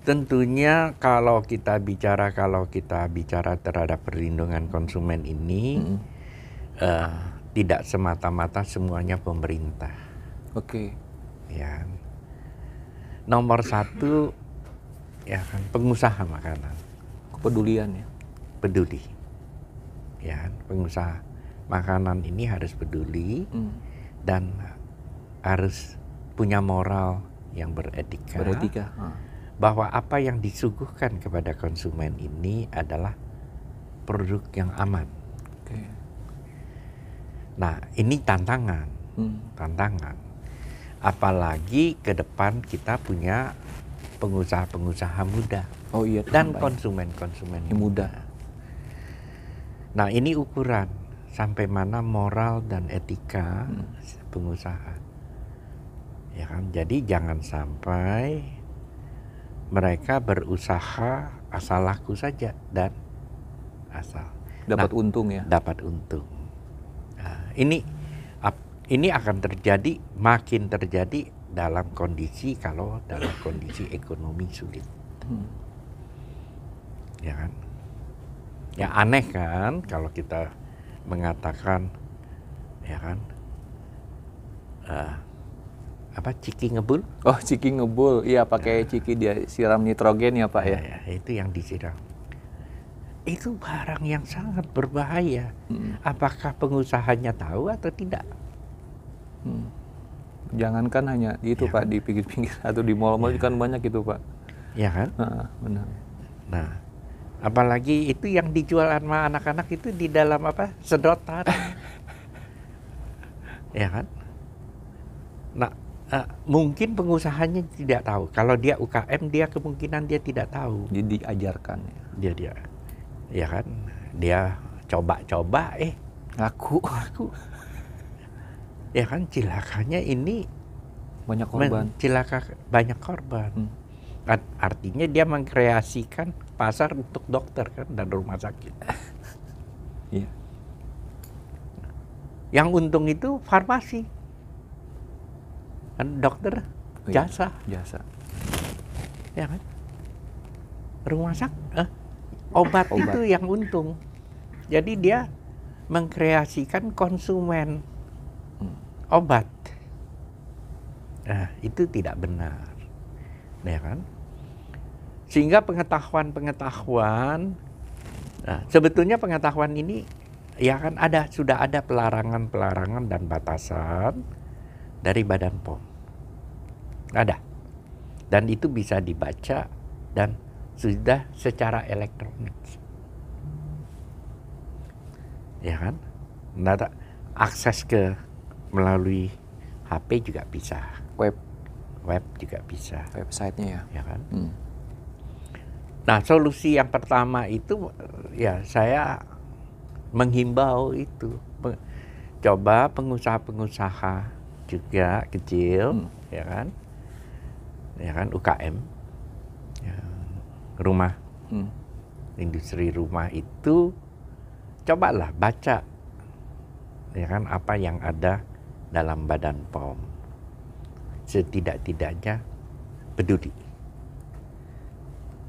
Tentunya kalau kita bicara terhadap perlindungan konsumen ini eh, tidak semata-mata semuanya pemerintah. Oke. Ya, nomor satu ya kan pengusaha makanan Kepedulian ya. peduli. Ya, pengusaha makanan ini harus peduli dan harus punya moral yang beretika. Bahwa apa yang disuguhkan kepada konsumen ini adalah produk yang aman. Oke. Nah, ini tantangan. Apalagi ke depan kita punya pengusaha-pengusaha muda. Oh iya. Dan konsumen-konsumen yang muda. Nah, ini ukuran sampai mana moral dan etika pengusaha. Ya kan? Jadi jangan sampai mereka berusaha asal laku saja dan asal dapat untung ya. Dapat untung. Nah, ini akan terjadi, makin terjadi dalam kondisi ekonomi sulit. Ya kan? Ya aneh kan kalau kita mengatakan ya kan ciki ngebul? Oh, ciki ngebul, iya pakai ciki dia siram nitrogen ya Pak ya. Itu yang disiram. Itu barang yang sangat berbahaya. Apakah pengusahanya tahu atau tidak? Jangankan hanya itu ya. Pak, di pinggir-pinggir atau di mal-mal kan banyak itu Pak. Ya kan? Benar. Nah, apalagi itu yang dijual sama anak-anak itu di dalam sedotan. Ya kan? Nah, mungkin pengusahanya tidak tahu. Kalau dia UKM, dia kemungkinan dia tidak tahu. Jadi diajarkan ya. Dia ya kan, dia coba-coba ngaku. Ya kan, cilakanya ini banyak korban. Banyak korban. Artinya dia mengkreasikan pasar untuk dokter kan dan rumah sakit. Iya. Yang untung itu farmasi. Kan dokter jasa. Ya kan? Rumah sakit obat itu yang untung. Jadi dia mengkreasikan konsumen obat. Nah, itu tidak benar. Ya kan? Sehingga pengetahuan sebetulnya pengetahuan ini ya kan sudah ada pelarangan dan batasan dari Badan POM. Ada. Dan itu bisa dibaca dan sudah secara elektronik. Ya kan? Akses melalui HP juga bisa. Web juga bisa. Websitenya ya kan? Nah, solusi yang pertama itu ya saya menghimbau itu. Coba pengusaha-pengusaha juga kecil, ya kan UKM, ya, rumah, industri rumah itu cobalah baca, ya kan apa yang ada dalam Badan POM, setidak-tidaknya peduli,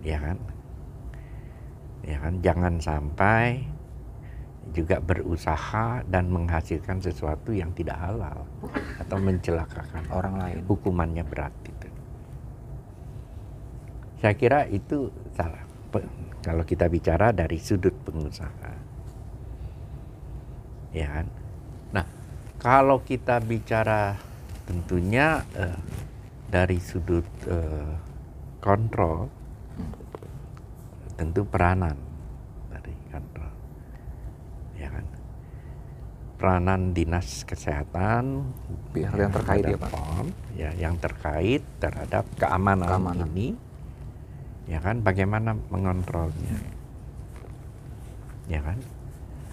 ya kan, jangan sampai juga berusaha dan menghasilkan sesuatu yang tidak halal atau mencelakakan orang lain. Hukumannya berat itu. Saya kira itu salah kalau kita bicara dari sudut pengusaha. Ya kan? Nah, kalau kita bicara tentunya dari sudut kontrol, tentu peranan dari kontrol. Ya kan? Peranan dinas kesehatan, pihak yang terkait ya Pak. POM, ya yang terkait terhadap keamanan ini, ya kan, bagaimana mengontrolnya, ya kan,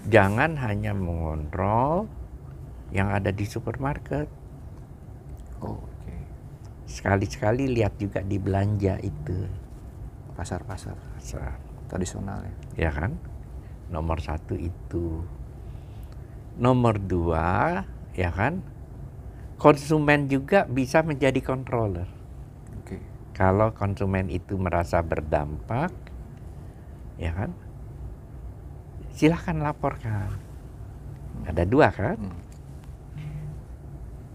jangan hanya mengontrol yang ada di supermarket. Sekali-sekali lihat juga di belanja itu, pasar tradisional ya kan. Nomor 1 itu. Nomor 2, ya kan, konsumen juga bisa menjadi controller. Kalau konsumen itu merasa berdampak, ya kan, silahkan laporkan. Ada dua kan?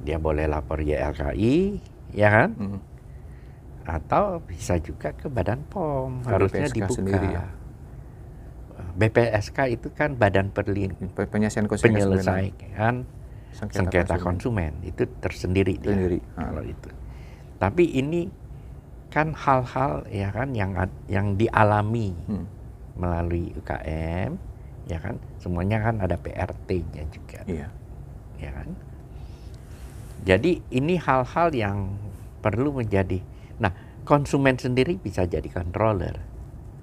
Dia boleh lapor YLKI, ya kan? Atau bisa juga ke Badan POM, harusnya BPSK dibuka. sendiri ya? BPSK itu kan Badan Penyelesaian Sengketa Konsumen, itu tersendiri dia, kalau itu. Tapi ini kan hal-hal ya kan yang dialami melalui UKM, ya kan, semuanya kan ada PRT-nya juga, ya kan. Jadi ini hal-hal yang perlu menjadi, nah konsumen sendiri bisa jadi controller,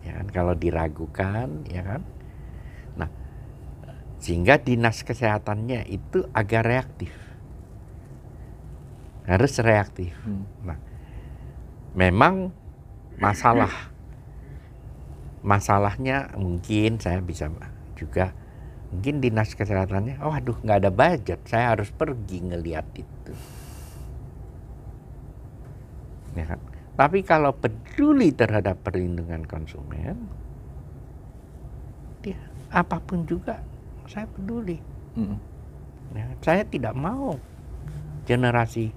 ya kan, kalau diragukan, ya kan. Nah, sehingga dinas kesehatannya itu agak reaktif, harus reaktif. Nah, memang masalahnya mungkin saya bisa juga, mungkin dinas kesehatannya, oh aduh nggak ada budget, saya harus pergi ngelihat itu, ya kan. Tapi kalau peduli terhadap perlindungan konsumen, dia apapun juga saya peduli. Ya, saya tidak mau generasi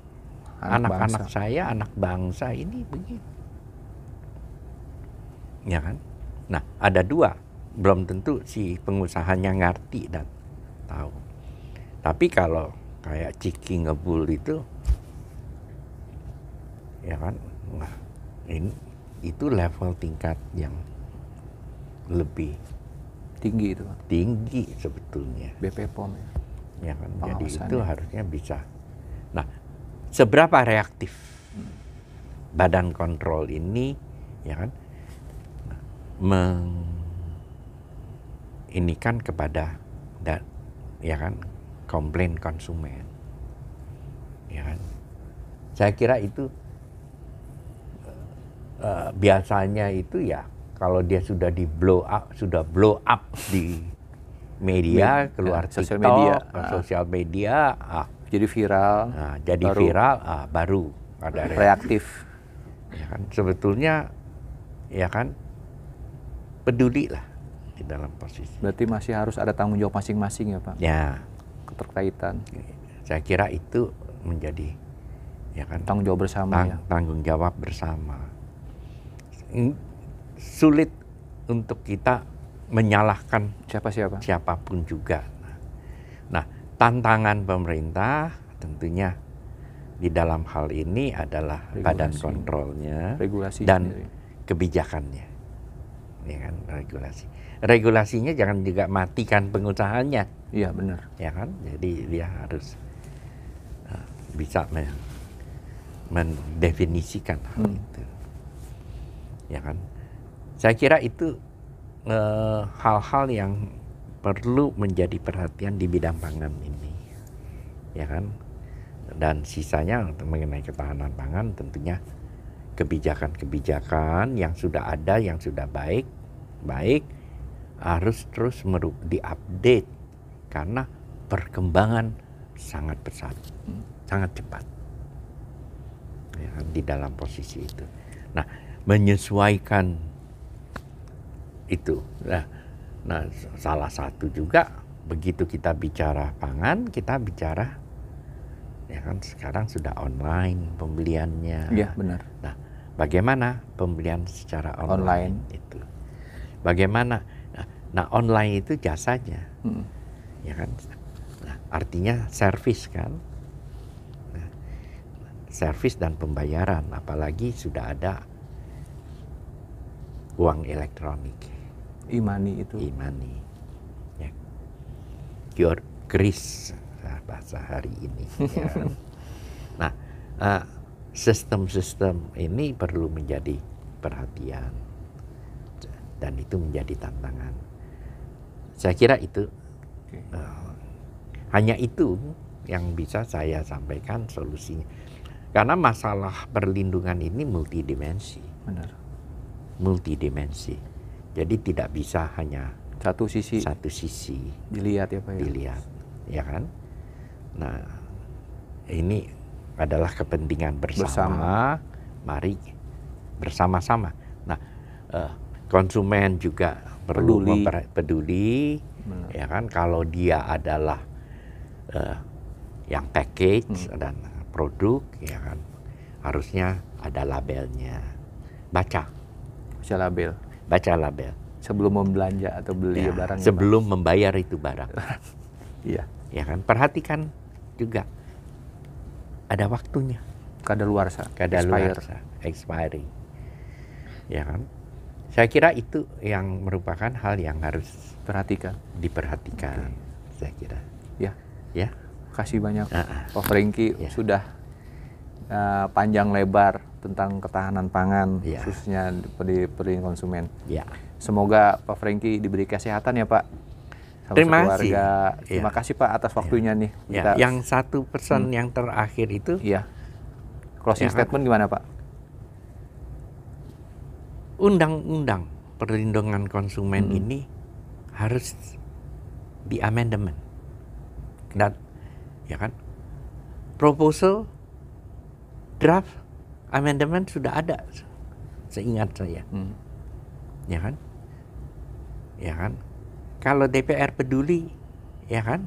anak-anak saya, anak bangsa ini begitu, ya kan. Nah, ada dua, belum tentu si pengusahanya ngerti dan tahu. Tapi kalau kayak Ciki ngebul itu, ya kan, nah, itu level tingkat yang lebih tinggi itu, Pak. Tinggi sebetulnya. BP POM ya kan. Jadi itu harusnya bisa. Nah, seberapa reaktif badan kontrol ini, ya kan, ini kan kepada ya kan, komplain konsumen, ya kan. Saya kira itu biasanya itu ya kalau dia sudah blow up di media, keluar sosial TikTok, media, sosial media, jadi viral, baru ada reaktif. Ya kan, sebetulnya ya kan, peduli lah di dalam posisi. Berarti masih harus ada tanggung jawab masing-masing ya Pak? Ya. Keterkaitan. Saya kira itu menjadi, ya kan, tanggung jawab bersama. Tanggung jawab bersama. Sulit untuk kita menyalahkan siapapun juga. Nah, tantangan pemerintah tentunya di dalam hal ini adalah badan kontrolnya, regulasi dan sendiri, kebijakannya, ya kan, regulasinya jangan juga matikan pengusahanya. Iya benar. Ya kan, jadi dia harus bisa mendefinisikan hal itu, ya kan. Saya kira itu hal-hal yang perlu menjadi perhatian di bidang pangan ini, ya kan. Dan sisanya untuk mengenai ketahanan pangan tentunya kebijakan-kebijakan yang sudah ada, yang sudah baik harus terus diupdate karena perkembangan sangat pesat, sangat cepat, ya kan, di dalam posisi itu. Nah, menyesuaikan itu. Nah, salah satu juga begitu kita bicara pangan, kita bicara, ya kan, sekarang sudah online pembeliannya. Iya benar. Nah, bagaimana pembelian secara online itu? Bagaimana? Nah, online itu jasanya, ya kan? Nah, artinya servis kan? Nah, servis dan pembayaran, apalagi sudah ada uang elektronik. E-money itu. E-money. Ya. QRIS bahasa hari ini. Ya. Nah, sistem-sistem ini perlu menjadi perhatian dan itu menjadi tantangan. Saya kira itu hanya itu yang bisa saya sampaikan solusinya. Karena masalah perlindungan ini multidimensi. Benar. Multidimensi. Jadi tidak bisa hanya satu sisi dilihat ya Pak. Dilihat, ya kan? Nah, ini adalah kepentingan bersama. Mari bersama-sama. Nah, konsumen juga perlu peduli, ya kan, kalau dia adalah yang package dan produk, ya kan, harusnya ada labelnya. Baca label sebelum membelanja atau beli barang. Sebelum membayar itu barang. Iya. Ya kan, perhatikan juga ada waktunya. Kadaluarsa, expiry. Ya kan? Saya kira itu yang merupakan hal yang harus diperhatikan. Saya kira. Ya. Kasih banyak Pak Franky sudah panjang lebar tentang ketahanan pangan khususnya di perlindungan konsumen. Semoga Pak Franky diberi kesehatan ya Pak. Terima kasih. Terima kasih Pak atas waktunya nih. Yang satu pesan yang terakhir itu. Closing statement gimana Pak? Undang-undang perlindungan konsumen ini harus di-amendment. Dan ya kan, proposal draft amendment sudah ada, seingat saya. Ya kan, kalau DPR peduli, ya kan,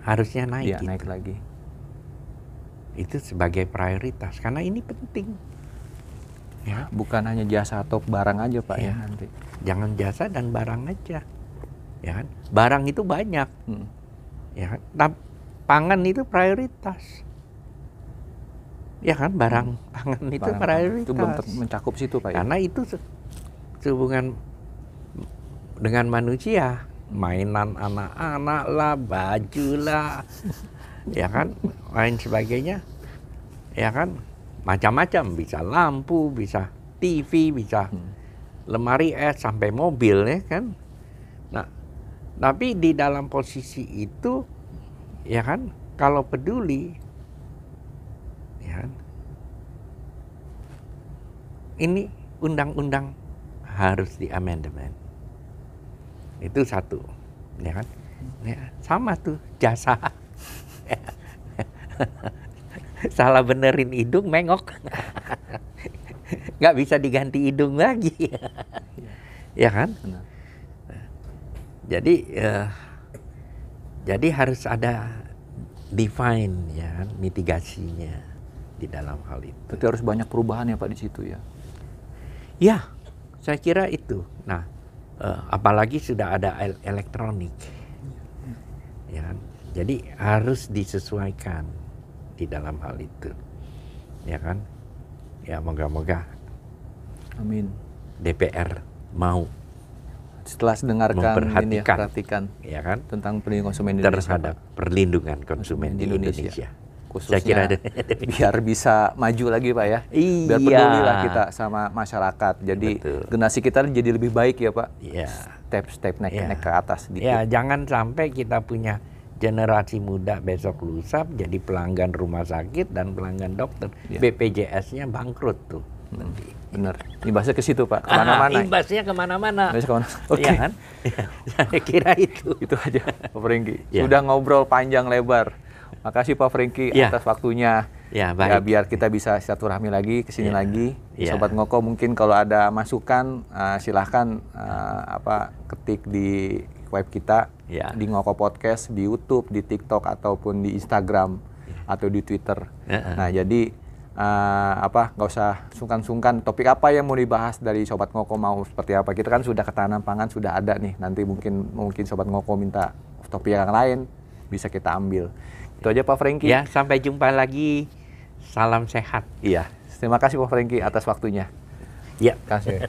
harusnya naik. Naik lagi. Itu sebagai prioritas karena ini penting. Ya. Bukan hanya jasa atau barang aja Pak ya nanti. Jangan jasa dan barang aja, ya kan. Barang itu banyak, ya kan. Pangan itu prioritas, ya kan. Pangan itu prioritas. Itu belum mencakup situ Pak ya. Karena itu sehubungan dengan manusia, mainan anak-anak lah, baju lah, ya kan, lain sebagainya, ya kan. Macam-macam, bisa lampu, bisa TV, bisa lemari es, sampai mobil, ya kan. Nah, tapi di dalam posisi itu, ya kan, kalau peduli, ya kan, ini undang-undang harus di-amendment. Itu satu, ya kan. Ya, sama tuh jasa. Salah benerin hidung, mengok. Nggak bisa diganti hidung lagi. Ya kan? Jadi harus ada define, ya kan, mitigasinya di dalam hal itu. Berarti harus banyak perubahan ya Pak di situ ya? Ya, saya kira itu. Nah, apalagi sudah ada elektronik, ya kan? Jadi harus disesuaikan di dalam hal itu, ya kan? Ya, moga-moga amin, DPR mau setelah mendengarkan memperhatikan, ya kan, tentang perlindungan konsumen Indonesia, terhadap perlindungan konsumen di Indonesia. Khususnya saya kira biar bisa maju lagi Pak ya. Biar pedulilah kita sama masyarakat. Jadi generasi kita jadi lebih baik ya Pak. Step naik ke atas dikit. Ya, jangan sampai kita punya generasi muda besok lusa jadi pelanggan rumah sakit dan pelanggan dokter. BPJS-nya bangkrut tuh. Bener. Imbasnya ke situ Pak, kemana-mana. Imbasnya kemana-mana. Oke. Ya kan? Saya kira itu. Itu aja Pak Franky. Sudah ngobrol panjang lebar. Makasih Pak Franky atas waktunya. Ya, baik. Ya, biar kita bisa silaturahmi lagi, kesini lagi. Sobat Ngoko mungkin kalau ada masukan silahkan ketik di web kita, di Ngoko Podcast, di YouTube, di TikTok ataupun di Instagram atau di Twitter. Nah, jadi nggak usah sungkan-sungkan topik apa yang mau dibahas dari Sobat Ngoko, mau seperti apa. Kita kan sudah ketahanan pangan sudah ada nih. Nanti mungkin Sobat Ngoko minta topik yang lain bisa kita ambil. Itu aja Pak Franky. Ya, sampai jumpa lagi. Salam sehat. Iya. Terima kasih Pak Franky atas waktunya. Ya. Terima kasih.